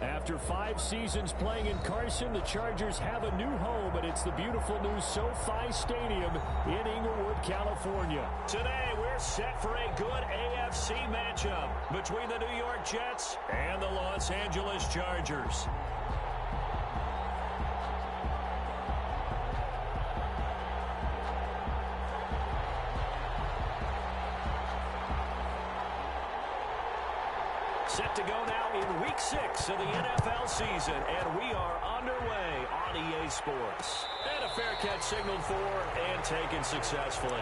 After 5 seasons playing in Carson, the Chargers have a new home, and it's the beautiful new SoFi Stadium in Inglewood, California. Today, we're set for a good AFC matchup between the New York Jets and the Los Angeles Chargers. Set to go now in Week 6 of the NFL season, and we are underway on EA Sports. And a fair catch signaled for and taken successfully.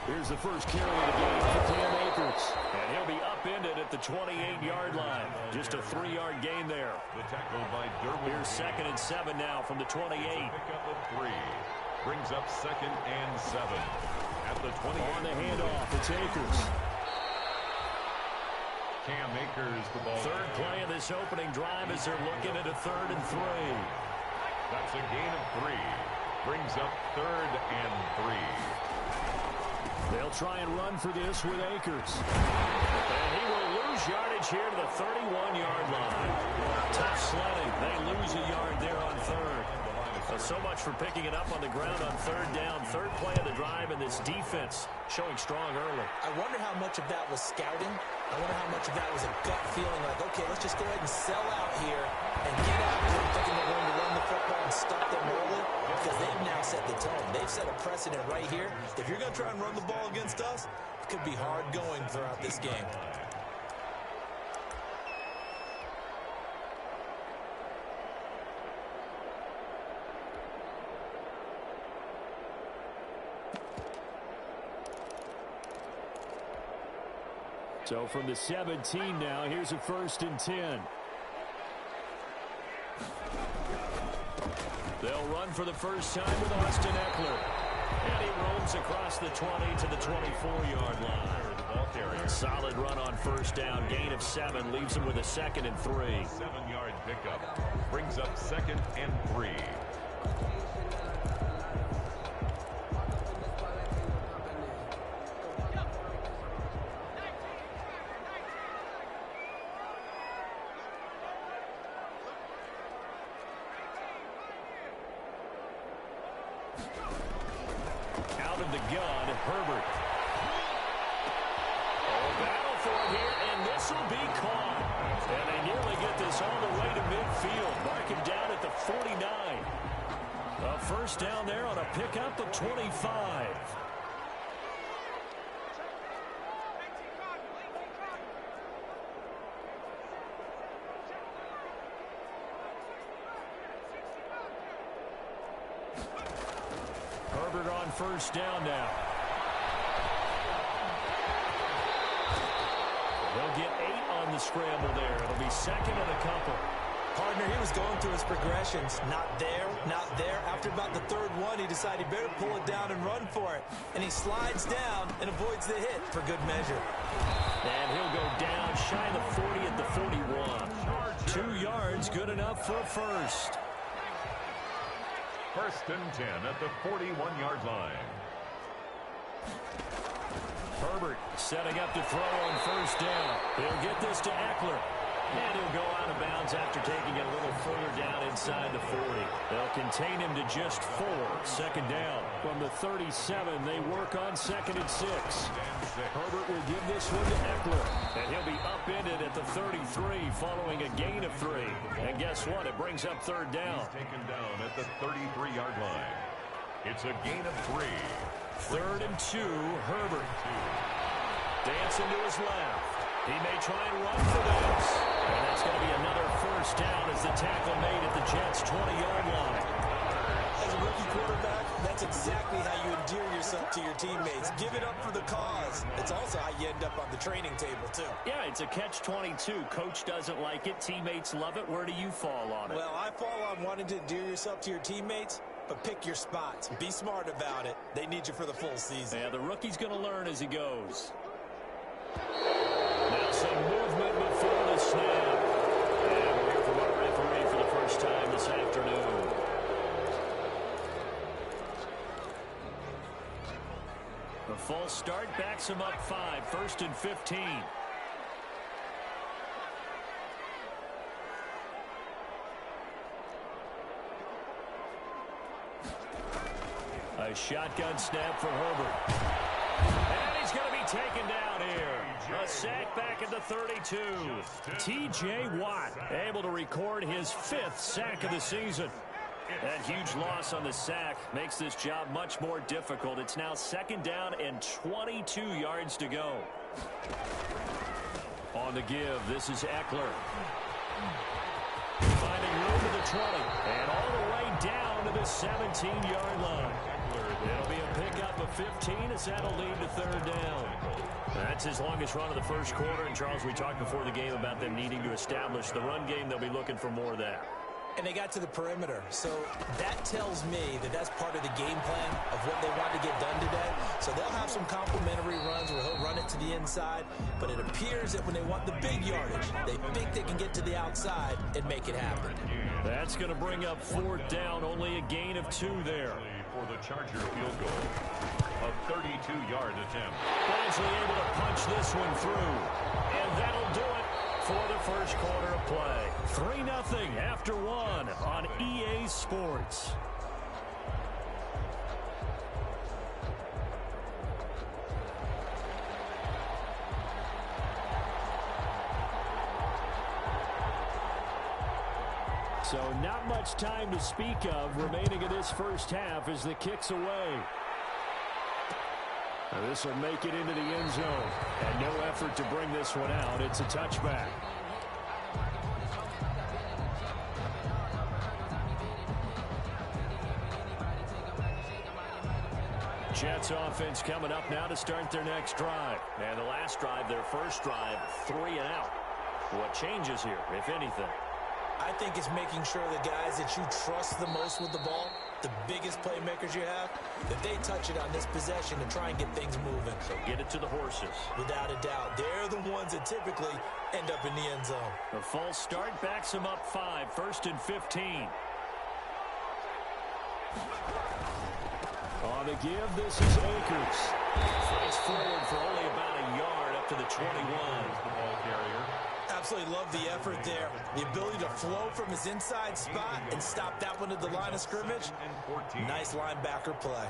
Here's the first carry of the game for Cam Akers. And he'll be upended at the 28-yard line. Just a 3-yard gain there. The tackle by Derwin. Here's 2nd and 7 now from the 28. Pickup of 3. Brings up 2nd and 7. At the 28. On the handoff, it's Akers. Cam Akers, the ball. Third play of this opening drive as they're looking at a 3rd and 3. That's a gain of 3. Brings up 3rd and 3. They'll try and run for this with Akers. And he will lose yardage here to the 31-yard line. Tough sledding. They lose a yard there on 3rd. So much for picking it up on the ground on 3rd down. 3rd play of the drive, and this defense showing strong early. I wonder how much of that was scouting. I wonder how much of that was a gut feeling like, okay, let's just go ahead and sell out here and get out there thinking they're going to run the football and stop them early, because they've now set the tone. They've set a precedent right here. If you're going to try and run the ball against us, it could be hard going throughout this game. So from the 17 now, here's a 1st and 10. They'll run for the first time with Austin Eckler. And he roams across the 20 to the 24-yard line. Solid run on 1st down. Gain of 7 leaves him with a 2nd and 3. 7-yard pickup. Brings up 2nd and 3. Out of the gun, Herbert. Battle for it here, and this will be caught. And they nearly get this all the way to midfield. Mark him down at the 49. A 1st down there on a pickup of 25. Herbert on 1st down now. They'll get 8 on the scramble there. It'll be 2nd and a couple. Partner, he was going through his progressions. Not there, not there. After about the 3rd one, he decided he better pull it down and run for it. And he slides down and avoids the hit for good measure. And he'll go down shy of the 40 at the 41. 2 yards, good enough for a 1st. 1st and 10 at the 41-yard line. Herbert setting up to throw on 1st down. He'll get this to Eckler. And he'll go out of bounds after taking it a little further down inside the 40. They'll contain him to just 4. 2nd down. From the 37, they work on 2nd and 6. Herbert will give this one to Eckler. And he'll be upended at the 33 following a gain of 3. And guess what? It brings up 3rd down. He's taken down at the 33-yard line. It's a gain of 3. 3rd and 2, Herbert. Dancing to his left. He may try and run for this. And that's going to be another 1st down as the tackle made at the Jets' 20-yard line. As a rookie quarterback, that's exactly how you endear yourself to your teammates. Give it up for the cause. It's also how you end up on the training table, too. Yeah, it's a catch-22. Coach doesn't like it. Teammates love it. Where do you fall on it? Well, I fall on wanting to endear yourself to your teammates but pick your spots. Be smart about it. They need you for the full season. Yeah, the rookie's going to learn as he goes. Now some movement before the snap. And we'll hear from our referee for the first time this afternoon. The false start backs him up 5, 1st and 15. A shotgun snap for Herbert. And he's going to be taken down here. A sack back at the 32. T.J. Watt able to record his 5th sack of the season. That huge loss on the sack makes this job much more difficult. It's now 2nd down and 22 yards to go. On the give, this is Eckler. Finding room to the 20. And all the way down to the 17-yard line. It'll be a pickup of 15 as that'll lead to 3rd down. That's his longest run of the first quarter. And, Charles, we talked before the game about them needing to establish the run game. They'll be looking for more of that. And they got to the perimeter. So that tells me that that's part of the game plan of what they want to get done today. So they'll have some complementary runs where he'll run it to the inside. But it appears that when they want the big yardage, they think they can get to the outside and make it happen. That's going to bring up 4th down. Only a gain of 2 there. For the Charger field goal. A 32-yard attempt. Wisely able to punch this one through. And that'll do it for the first quarter of play. 3-0 after 1 on EA Sports. So not much time to speak of remaining in this first half as the kick's away. Now this will make it into the end zone. And no effort to bring this one out. It's a touchback. Jets offense coming up now to start their next drive. And the last drive, their first drive, 3 and out. What changes here, if anything? I think it's making sure the guys that you trust the most with the ball, the biggest playmakers you have, that they touch it on this possession to try and get things moving. So get it to the horses. Without a doubt. They're the ones that typically end up in the end zone. The false start backs him up 5, 1st and 15. On the give, this is Akers. Fights forward for only about a yard up to the 21. The ball carrier. Absolutely love the effort there. The ability to flow from his inside spot and stop that one at the line of scrimmage. Nice linebacker play.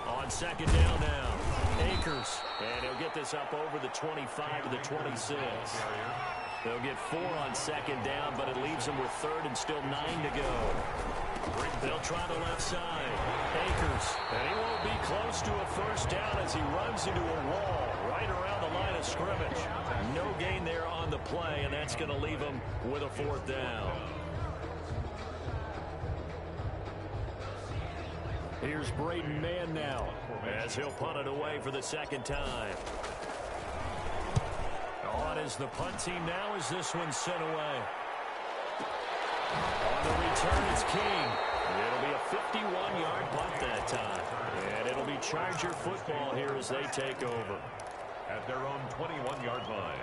On 2nd down now. Akers. And he'll get this up over the 25 to the 26. They'll get 4 on 2nd down, but it leaves them with 3rd and still 9 to go. They'll try the left side. Akers. And he won't be close to a first down as he runs into a wall right around the line of scrimmage. No gain there on the play, and that's going to leave him with a 4th down. Here's Braden Mann now as he'll punt it away for the 2nd time. On is the punt team now as this one's sent away. On the return, it's King. It'll be a 51-yard punt that time. And it'll be Charger football here as they take over. At their own 21-yard line.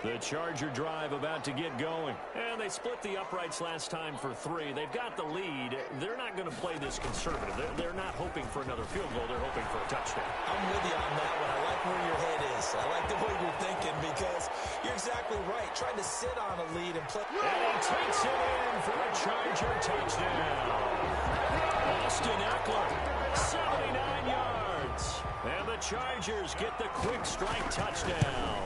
The Charger drive about to get going. And they split the uprights last time for 3. They've got the lead. They're not going to play this conservative. They're not hoping for another field goal. They're hoping for a touchdown. I'm with you on that one. I like where your head is. I like the way you're thinking because you're exactly right. Trying to sit on a lead and play. And he takes it in for a Charger touchdown. Austin Eckler, 79 yards. And the Chargers get the quick strike touchdown.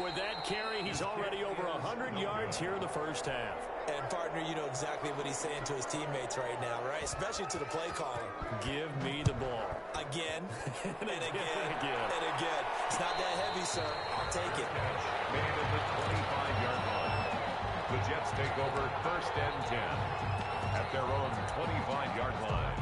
with that carry, he's already over 100 yards here in the first half. And, partner, you know exactly what he's saying to his teammates right now, right? Especially to the play caller. Give me the ball. Again, and again, again. and again. It's not that heavy, sir. I'll take it. Made at the 25-yard line. The Jets take over 1st and 10 at their own 25-yard line.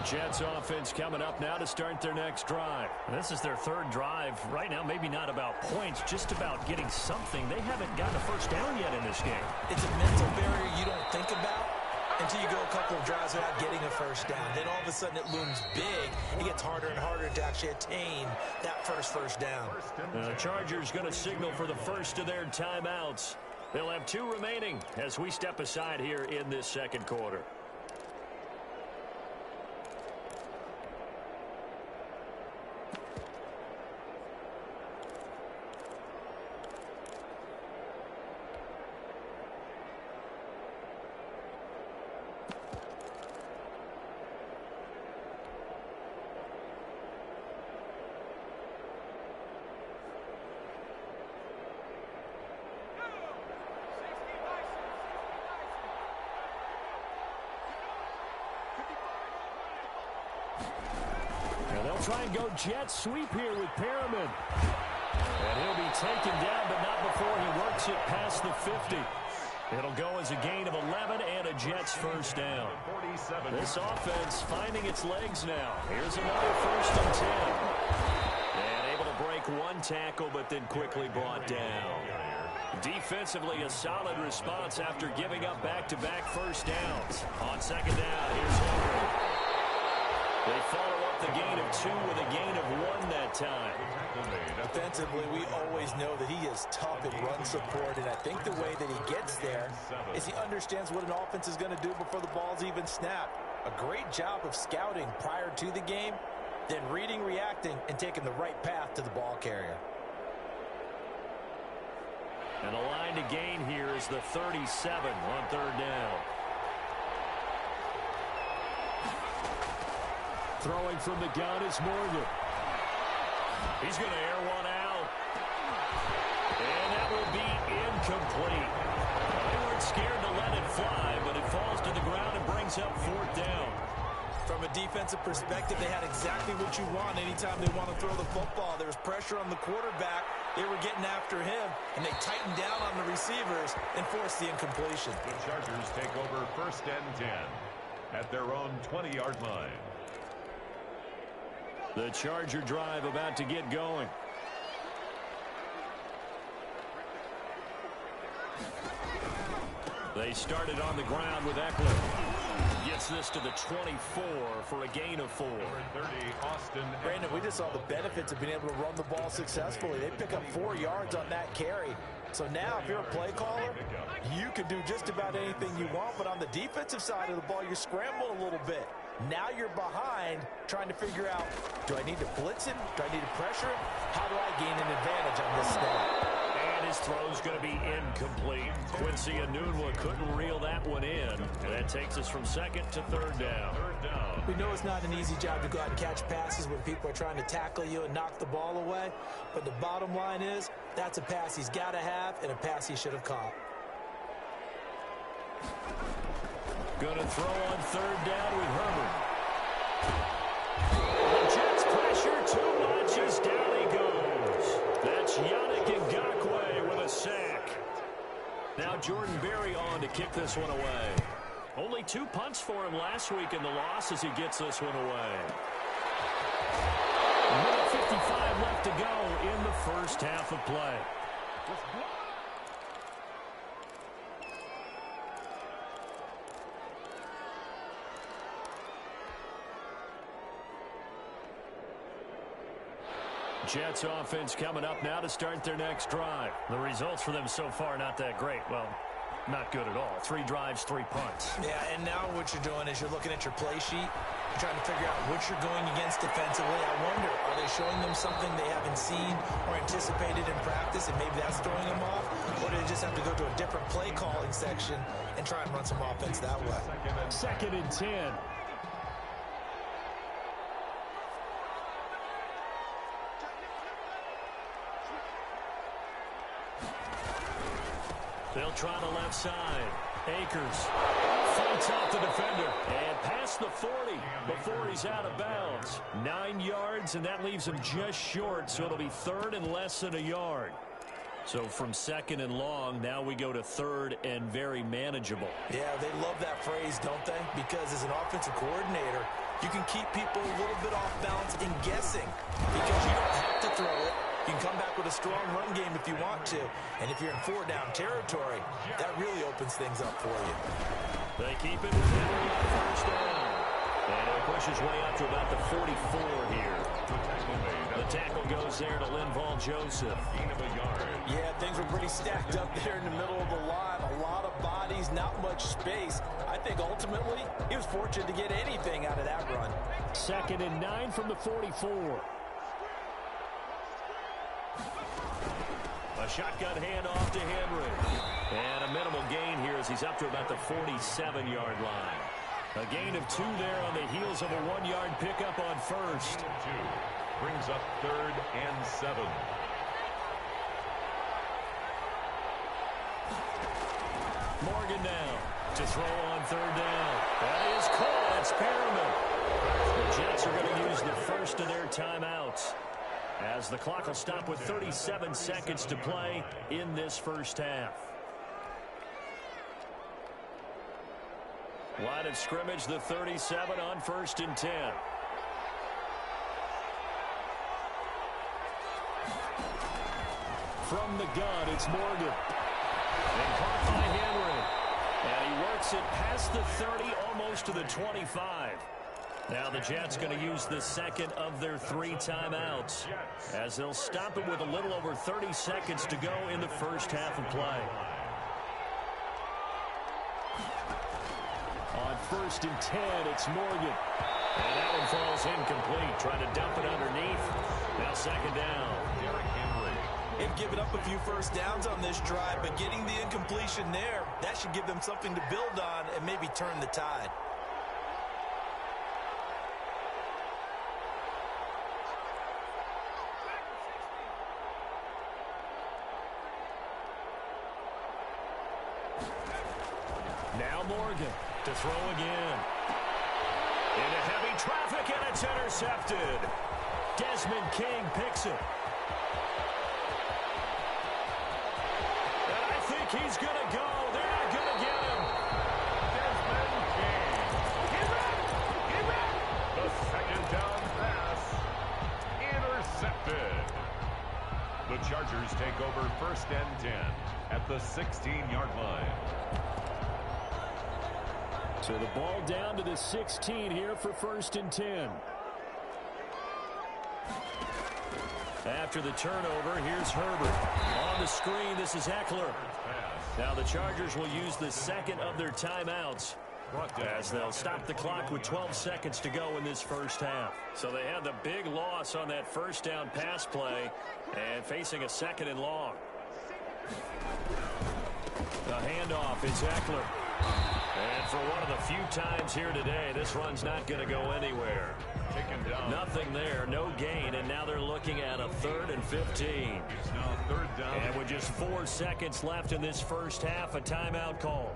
Jets offense coming up now to start their next drive. This is their 3rd drive. Right now, maybe not about points, just about getting something. They haven't gotten a first down yet in this game. It's a mental barrier you don't think about until you go a couple of drives without getting a first down. Then all of a sudden it looms big. It gets harder and harder to actually attain that first down. The Chargers going to signal for the first of their timeouts. They'll have 2 remaining as we step aside here in this second quarter. Try and go jet sweep here with Perriman. And he'll be taken down, but not before he works it past the 50. It'll go as a gain of 11 and a Jets first down. This offense finding its legs now. Here's another 1st and 10. And able to break 1 tackle, but then quickly brought down. Defensively, a solid response after giving up back-to-back first downs. On 2nd down, here's Henry. They follow up the gain of 2 with a gain of 1 that time. Defensively, we always know that he is tough in run support, and I think the way that he gets there is he understands what an offense is going to do before the ball's even snapped. A great job of scouting prior to the game, then reading, reacting, and taking the right path to the ball carrier. And the line to gain here is the 37 on 3rd down. Throwing from the gun is Morgan. He's going to air one out. And that will be incomplete. They weren't scared to let it fly, but it falls to the ground and brings up 4th down. From a defensive perspective, they had exactly what you want anytime they want to throw the football. There was pressure on the quarterback. They were getting after him, and they tightened down on the receivers and forced the incompletion. The Chargers take over 1st and 10 at their own 20-yard line. The Charger drive about to get going. They started on the ground with Eckler. Gets this to the 24 for a gain of 4. 30, Austin. Brandon, we just saw the benefits of being able to run the ball successfully. They pick up 4 yards on that carry. So now, if you're a play caller, you can do just about anything you want. But on the defensive side of the ball, you're scrambling a little bit. Now you're behind, trying to figure out, do I need to blitz him? Do I need to pressure him? How do I gain an advantage on this snap? And his throw's going to be incomplete. Quincy Enunwa couldn't reel that one in. And that takes us from 2nd to 3rd down. We know it's not an easy job to go out and catch passes when people are trying to tackle you and knock the ball away. But the bottom line is, that's a pass he's got to have and a pass he should have caught. Going to throw on 3rd down with Herbert. The Jets pressure too much as down he goes. That's Yannick Ngakoue with a sack. Now Jordan Berry on to kick this one away. Only 2 punts for him last week in the loss as he gets this one away. Minute 55 left to go in the first half of play. Jets offense coming up now to start their next drive. The results for them so far not that great. Well, not good at all. 3 drives, 3 punts. Yeah, and now what you're doing is you're looking at your play sheet. You're trying to figure out what you're going against defensively. I wonder, are they showing them something they haven't seen or anticipated in practice, and maybe that's throwing them off? Or do they just have to go to a different play calling section and try and run some offense that way? 2nd and 10. They'll try the left side. Akers fights off the defender and past the 40 before he's out of bounds. 9 yards, and that leaves him just short, so it'll be 3rd and less than a yard. So from 2nd and long, now we go to 3rd and very manageable. Yeah, they love that phrase, don't they? Because as an offensive coordinator, you can keep people a little bit off balance and guessing because you don't have to throw it. You can come back with a strong run game if you want to. And if you're in 4-down territory, that really opens things up for you. They keep it with Henry on 1st down. And he'll push his way up to about the 44 here. The tackle goes there to Linval Joseph. Yeah, things were pretty stacked up there in the middle of the line. A lot of bodies, not much space. I think ultimately he was fortunate to get anything out of that run. 2nd and 9 from the 44. A shotgun handoff to Henry. And a minimal gain here as he's up to about the 47-yard line. A gain of 2 there on the heels of a 1-yard pickup on 1st. Brings up 3rd and 7. Morgan now to throw on 3rd down. That is caught. It's Perriman. The Jets are going to use the first of their timeouts, as the clock will stop with 37 seconds to play in this first half. Line of scrimmage, the 37 on 1st and 10. From the gun, it's Morgan. And caught by Henry. And he works it past the 30, almost to the 25. Now the Jets going to use the 2nd of their 3 timeouts, as they'll stop it with a little over 30 seconds to go in the first half of play. On 1st and 10, it's Morgan. And that one falls incomplete, trying to dump it underneath. Now 2nd down. Derrick Henry. They've given up a few first downs on this drive, but getting the incompletion there, that should give them something to build on and maybe turn the tide. Now Morgan to throw again. Into heavy traffic, and it's intercepted. Desmond King picks it. And I think he's going to go. They're not going to get him. Desmond King. He's up. He's up. The 2nd down pass. Intercepted. The Chargers take over 1st and 10 at the 16-yard line. So the ball down to the 16 here for 1st and 10. After the turnover, here's Herbert. On the screen, this is Eckler. Now the Chargers will use the 2nd of their timeouts, as they'll stop the clock with 12 seconds to go in this first half. So they had the big loss on that 1st down pass play, and facing a 2nd and long. The handoff, it's Eckler. And for one of the few times here today, this run's not going to go anywhere. Taken down. Nothing there, no gain, and now they're looking at a 3rd and 15. It's now 3rd down. And with just 4 seconds left in this first half, a timeout call.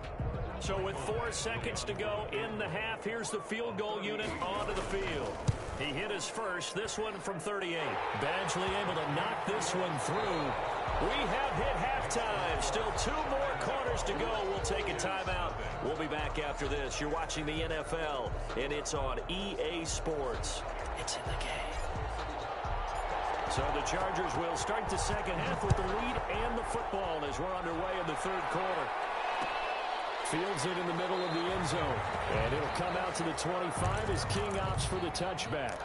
So with 4 seconds to go in the half, here's the field goal unit onto the field. He hit his first, this one from 38. Badgley able to knock this one through. We have hit halftime. Still 2 more quarters to go. We'll take a timeout. We'll be back after this. You're watching the NFL, and it's on EA Sports. It's in the game. So the Chargers will start the second half with the lead and the football as we're underway in the 3rd quarter. Fields it in the middle of the end zone. And it'll come out to the 25 as King opts for the touchback.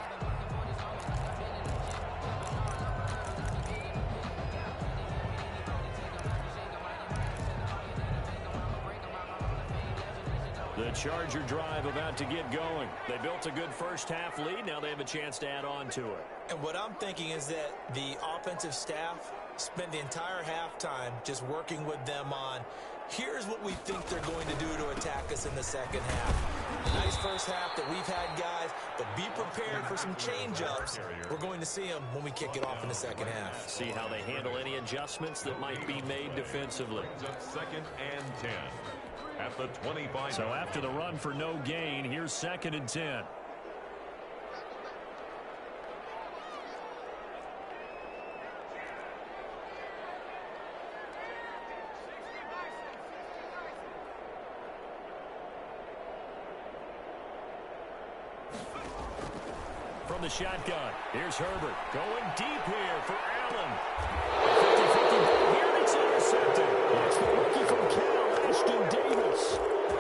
The Charger drive about to get going. They built a good first-half lead. Now they have a chance to add on to it. And what I'm thinking is that the offensive staff spent the entire halftime just working with them on, here's what we think they're going to do to attack us in the second half. Nice first half that we've had, guys, but be prepared for some change-ups. We're going to see them when we kick it off in the second half. See how they handle any adjustments that might be made defensively. Second and 10 at the 25. So after the run for no gain, here's 2nd and 10. From the shotgun, here's Herbert going deep here for Allen. 50-50 ball here, and it's intercepted. It's the rookie from Cal, Ashton Davis.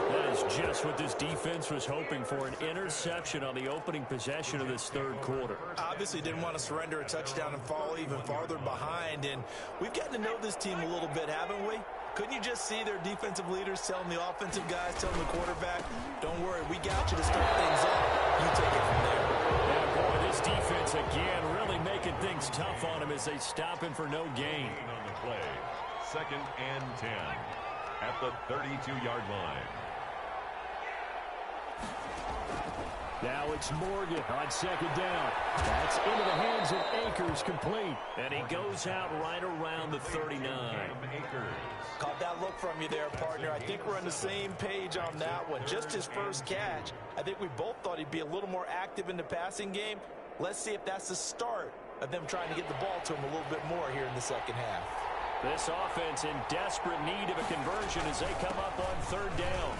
That is just what this defense was hoping for, an interception on the opening possession of this third quarter. Obviously didn't want to surrender a touchdown and fall even farther behind, and we've gotten to know this team a little bit, haven't we? Couldn't you just see their defensive leaders telling the offensive guys, telling the quarterback, don't worry, we got you to start things off. You take it from there. Yeah, boy, this defense again really making things tough on him as they stop him for no gain. On the play, 2nd and 10 at the 32-yard line. Now it's Morgan on 2nd down. That's into the hands of Akers, complete. And he goes out right around the 39. Caught that look from you there, partner. I think we're on the same page on that one. Just his first catch. I think we both thought he'd be a little more active in the passing game. Let's see if that's the start of them trying to get the ball to him a little bit more here in the second half. This offense in desperate need of a conversion as they come up on 3rd down.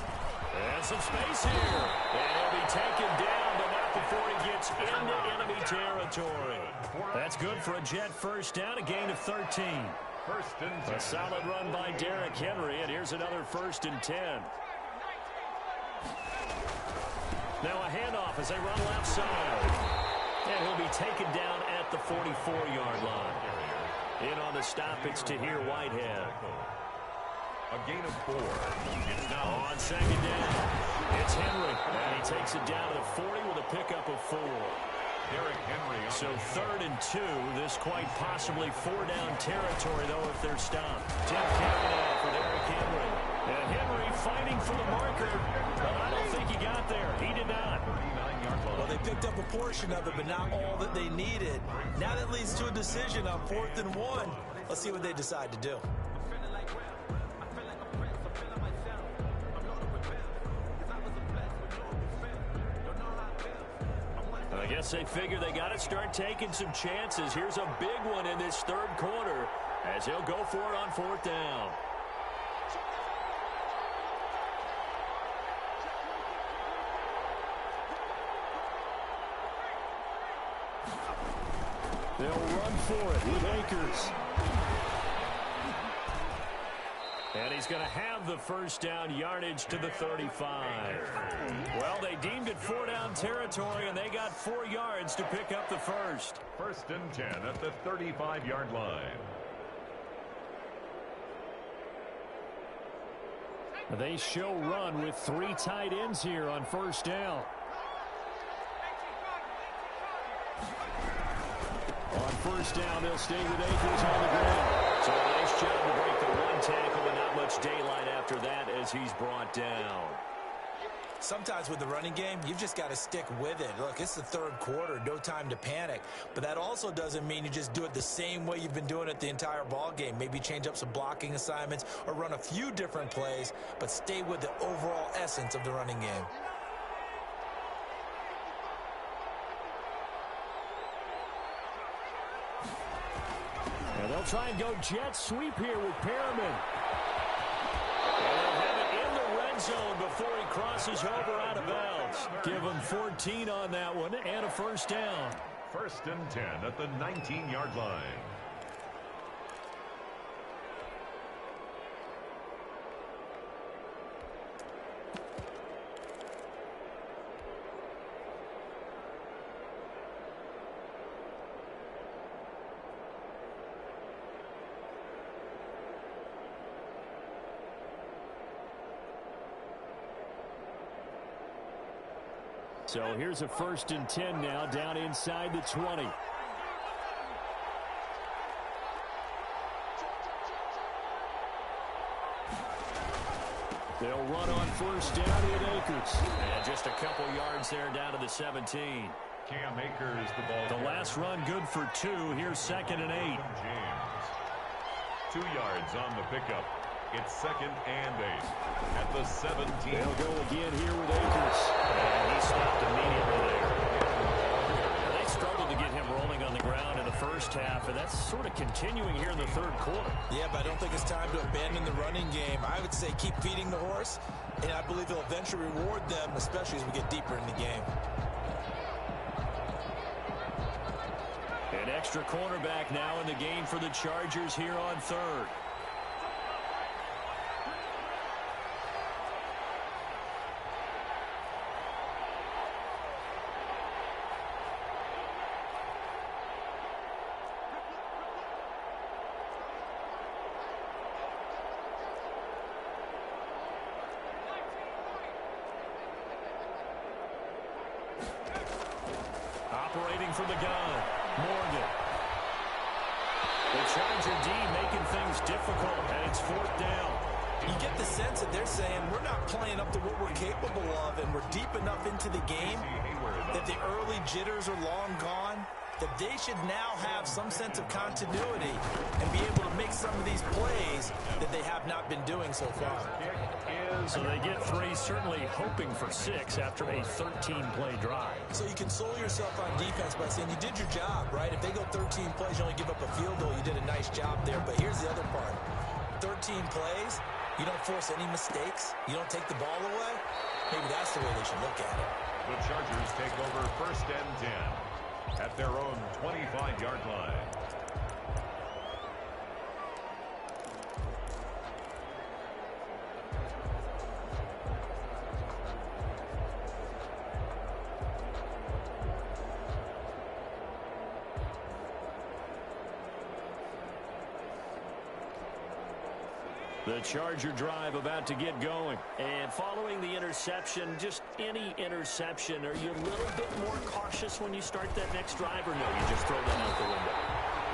And some space here. And he'll be taken down, but not before he gets into enemy territory. That's good for a Jet first down, a gain of 13. First and 10. A solid run by Derrick Henry, and here's another 1st and 10. Now a handoff as they run left side. And he'll be taken down at the 44-yard line. In on the stop, it's Tahir Whitehead. A gain of 4. It's now on 2nd down. It's Henry, and he takes it down to the 40 with a pickup of 4. Derrick Henry. So 3rd and 2. This quite possibly 4-down territory, though, if they're stopped. Tip carry now for Derrick Henry. And Henry fighting for the marker, but I don't think he got there. He did not. Well, they picked up a portion of it, but not all that they needed. Now that leads to a decision on 4th and 1. Let's see what they decide to do. I guess they figure they got to start taking some chances. Here's a big one in this third quarter as he'll go for it on 4th down. They'll run for it with Akers. And he's going to have the first down, yardage to the 35. Well, they deemed it 4-down territory, and they got 4 yards to pick up the first. 1st and 10 at the 35-yard line. They show run with 3 tight ends here on 1st down. On 1st down, they'll stay with Akers on the ground. So a nice job to break the 1 tackle, but not much daylight after that as he's brought down. Sometimes with the running game, you've just got to stick with it. Look, it's the third quarter, no time to panic. But that also doesn't mean you just do it the same way you've been doing it the entire ball game. Maybe change up some blocking assignments or run a few different plays, but stay with the overall essence of the running game. And they'll try and go jet sweep here with Perriman. And they'll have it in the red zone before he crosses over out of bounds. Give him 14 on that one and a first down. 1st and 10 at the 19-yard line. So here's a 1st and 10 now, down inside the 20. They'll run on 1st down in Akers. And just a couple yards there down to the 17. Cam Akers, the ball. The last run good for 2. Here's 2nd and 8. James. 2 yards on the pickup. It's 2nd and 8 at the 17. They'll go again here with Akers. And he stopped immediately there. Now, they struggled to get him rolling on the ground in the first half, and that's sort of continuing here in the 3rd quarter. Yeah, but I don't think it's time to abandon the running game. I would say keep feeding the horse, and I believe it'll eventually reward them, especially as we get deeper in the game. An extra cornerback now in the game for the Chargers here on 3rd. Operating from the gun, Morgan. The Charger D making things difficult, and it's 4th down. You get the sense that they're saying we're not playing up to what we're capable of, and we're deep enough into the game that the early jitters are long gone, that they should now have some sense of continuity and be able to make some of these plays that they have not been doing so far. So they get 3, certainly hoping for 6 after a 13-play drive. So you console yourself on defense by saying you did your job, right? If they go 13 plays, you only give up a field goal, you did a nice job there. But here's the other part. 13 plays, you don't force any mistakes, you don't take the ball away. Maybe that's the way they should look at it. The Chargers take over 1st and 10 at their own 25-yard line. The Charger drive about to get going. And following the interception, just any interception, are you a little bit more cautious when you start that next drive, or no, you just throw that out the window?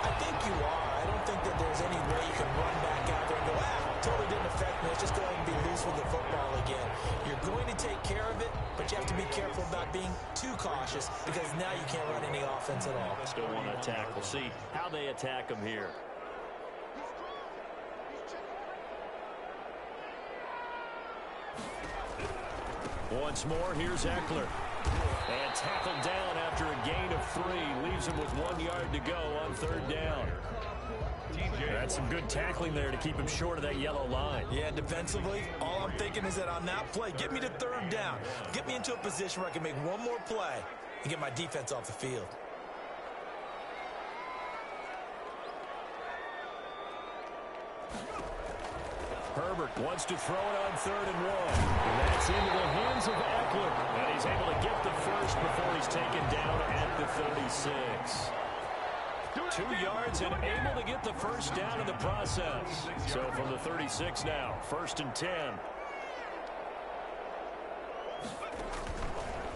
I think you are. I don't think that there's any way you can run back out there and go, totally didn't affect me. Let's just go ahead and be loose with the football again. You're going to take care of it, but you have to be careful about being too cautious because now you can't run any offense at all. Still want to attack. We'll see how they attack them here. Once more, here's Eckler. And tackled down after a gain of 3. Leaves him with 1 yard to go on 3rd down. That's some good tackling there to keep him short of that yellow line. Yeah, defensively, all I'm thinking is that on that play, get me to 3rd down. Get me into a position where I can make one more play and get my defense off the field. Herbert wants to throw it on 3rd and 1. And that's into the hands of Eckler. And he's able to get the first before he's taken down at the 36. 2 yards and able to get the first down in the process. So from the 36 now, 1st and 10.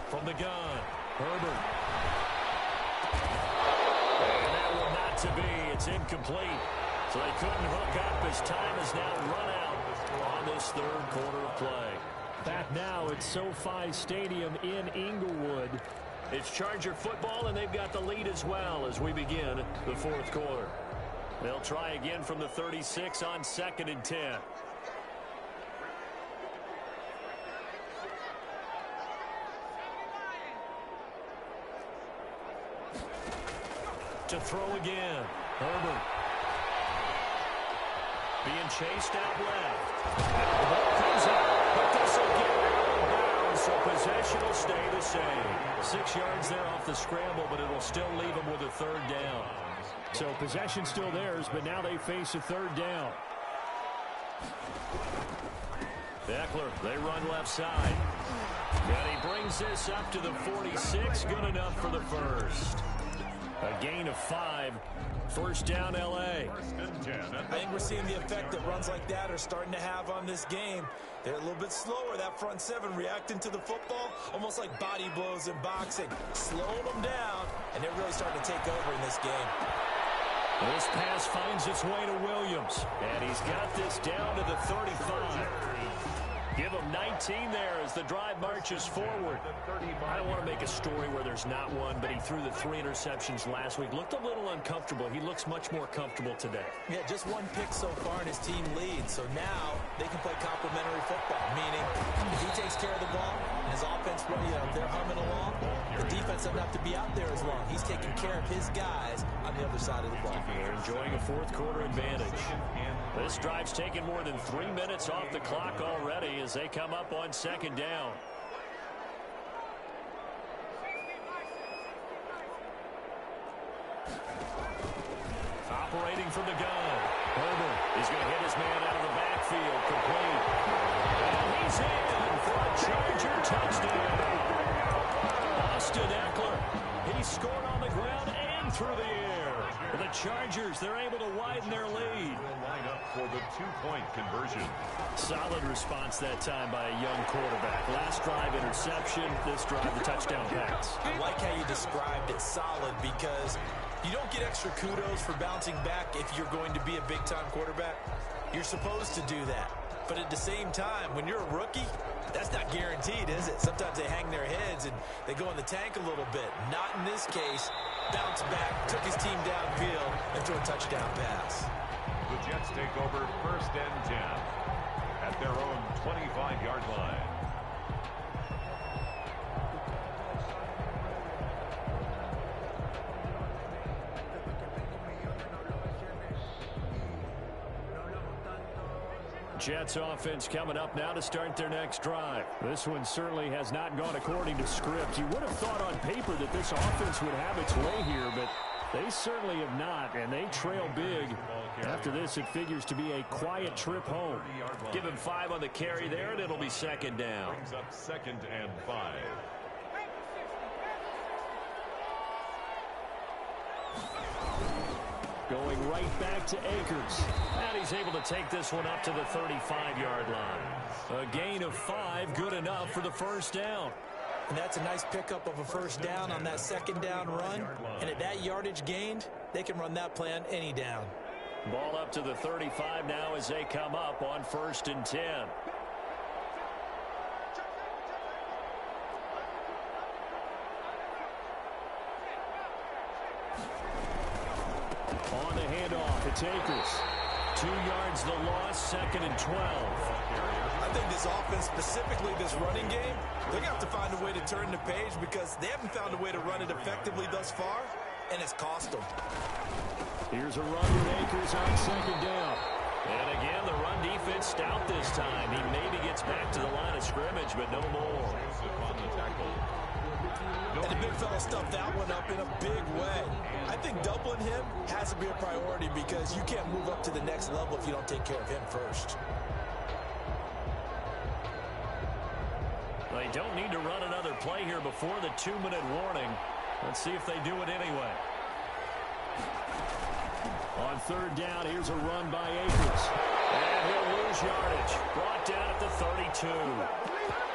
From the gun, Herbert. And that will not to be. It's incomplete. So they couldn't hook up as time has now run out on this 3rd quarter of play. Back now at SoFi Stadium in Inglewood. It's Charger football, and they've got the lead as well as we begin the 4th quarter. They'll try again from the 36 on 2nd and 10. To throw again, Herbert. Being chased out left. And the ball comes out, but this will get out of bounds, so possession will stay the same. 6 yards there off the scramble, but it'll still leave them with a 3rd down. So possession still theirs, but now they face a 3rd down. Eckler, they run left side. And he brings this up to the 46, good enough for the first. A gain of 5. First down, L.A. I think we're seeing the effect that runs like that are starting to have on this game. They're a little bit slower, that front seven, reacting to the football, almost like body blows in boxing. Slowing them down, and they're really starting to take over in this game. This pass finds its way to Williams, and he's got this down to the 35. Give him 19 there as the drive marches forward. I don't want to make a story where there's not one, but he threw the 3 interceptions last week. Looked a little uncomfortable. He looks much more comfortable today. Yeah, just 1 pick so far, and his team leads. So now they can play complementary football, meaning if he takes care of the ball and his offense, they're humming along, the defense doesn't have to be out there as long. He's taking care of his guys on the other side of the ball. They're enjoying a fourth quarter advantage. This drive's taken more than 3 minutes off the clock already as they come up on second down. Operating from the gun. Herbert is going to hit his man out of the backfield. Complete. And he's in for a Charger touchdown. Austin Eckler. He scored on the ground and through the air. The Chargers, they're able to widen their lead. Will line up for the 2-point conversion. Solid response that time by a young quarterback. Last drive, interception. This drive, the touchdown pass. I like how you described it, solid, because you don't get extra kudos for bouncing back if you're going to be a big-time quarterback. You're supposed to do that. But at the same time, when you're a rookie, that's not guaranteed, is it? Sometimes they hang their heads and they go in the tank a little bit. Not in this case. Bounce back, took his team downfield, and threw a touchdown pass. The Jets take over first and 10 at their own 25-yard line. Jets offense coming up now to start their next drive. This one certainly has not gone according to script. You would have thought on paper that this offense would have its way here, but they certainly have not, and they trail big. After this, it figures to be a quiet trip home. Give him 5 on the carry there, and it'll be second down. Brings up 2nd and 5. Going right back to Akers. And he's able to take this one up to the 35-yard line. A gain of 5, good enough for the first down. And that's a nice pickup of a first down on that second down run. And at that yardage gained, they can run that play on any down. Ball up to the 35 now as they come up on 1st and 10. On the handoff, it's Akers. 2 yards the loss, 2nd and 12. I think this offense, specifically this running game, they're going to have to find a way to turn the page because they haven't found a way to run it effectively thus far, and it's cost them. Here's a run with Akers on 2nd down. And again, the run defense stout this time. He maybe gets back to the line of scrimmage, but no more. And the big fella stuffed that one up in a big way. I think doubling him has to be a priority because you can't move up to the next level if you don't take care of him first. They don't need to run another play here before the 2-minute warning. Let's see if they do it anyway. On 3rd down, here's a run by Akers. And he'll lose yardage. Brought down at the 32.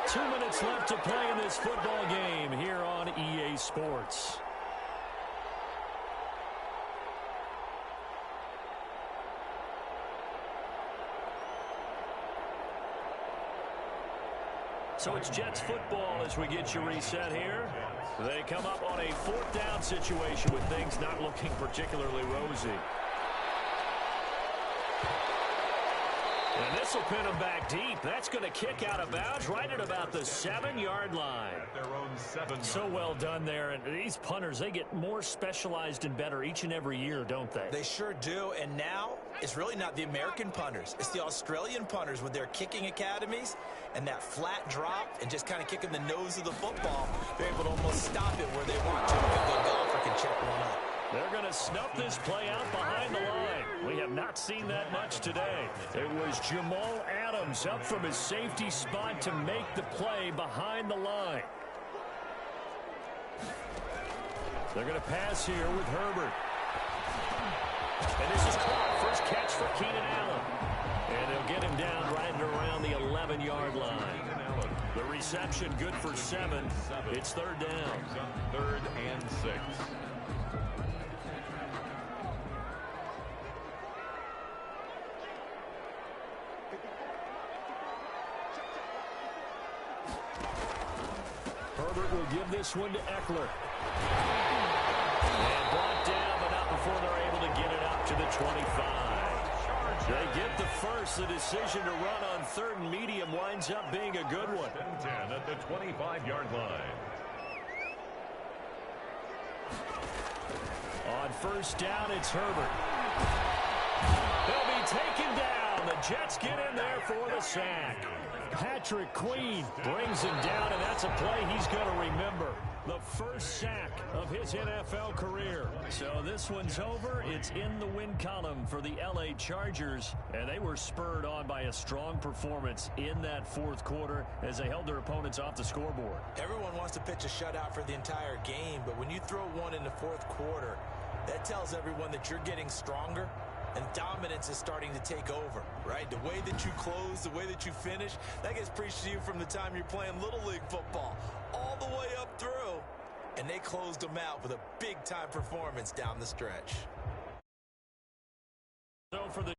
2 minutes left to play in this football game here on EA Sports. So it's Jets football as we get you reset here. They come up on a 4th down situation with things not looking particularly rosy. And this will pin them back deep. That's going to kick out of bounds right at about the 7-yard line. So well done there. And these punters, they get more specialized and better each and every year, don't they? They sure do. And now it's really not the American punters. It's the Australian punters with their kicking academies and that flat drop and just kind of kicking the nose of the football. They're able to almost stop it where they want to. A good golfer can check one up. They're going to snuff this play out behind the line. We have not seen that much today. It was Jamal Adams up from his safety spot to make the play behind the line. They're going to pass here with Herbert. And this is caught. First catch for Keenan Allen. And they'll get him down right around the 11-yard line. The reception good for 7. It's third down. 3rd and 6. Herbert will give this one to Eckler. And brought down, but not before they're able to get it up to the 25. They get the first. The decision to run on 3rd and medium winds up being a good one. 10 at the 25-yard line. On first down, it's Herbert. They'll be taken down. The Jets get in there for the sack. Patrick Queen brings him down, and that's a play he's going to remember. The first sack of his NFL career. So this one's over. It's in the win column for the L.A. Chargers, and they were spurred on by a strong performance in that 4th quarter as they held their opponents off the scoreboard. Everyone wants to pitch a shutout for the entire game, but when you throw one in the 4th quarter, that tells everyone that you're getting stronger and dominance is starting to take over, right? The way that you close, the way that you finish, that gets preached to you from the time you're playing Little League football all the way up through. And they closed them out with a big-time performance down the stretch. So for the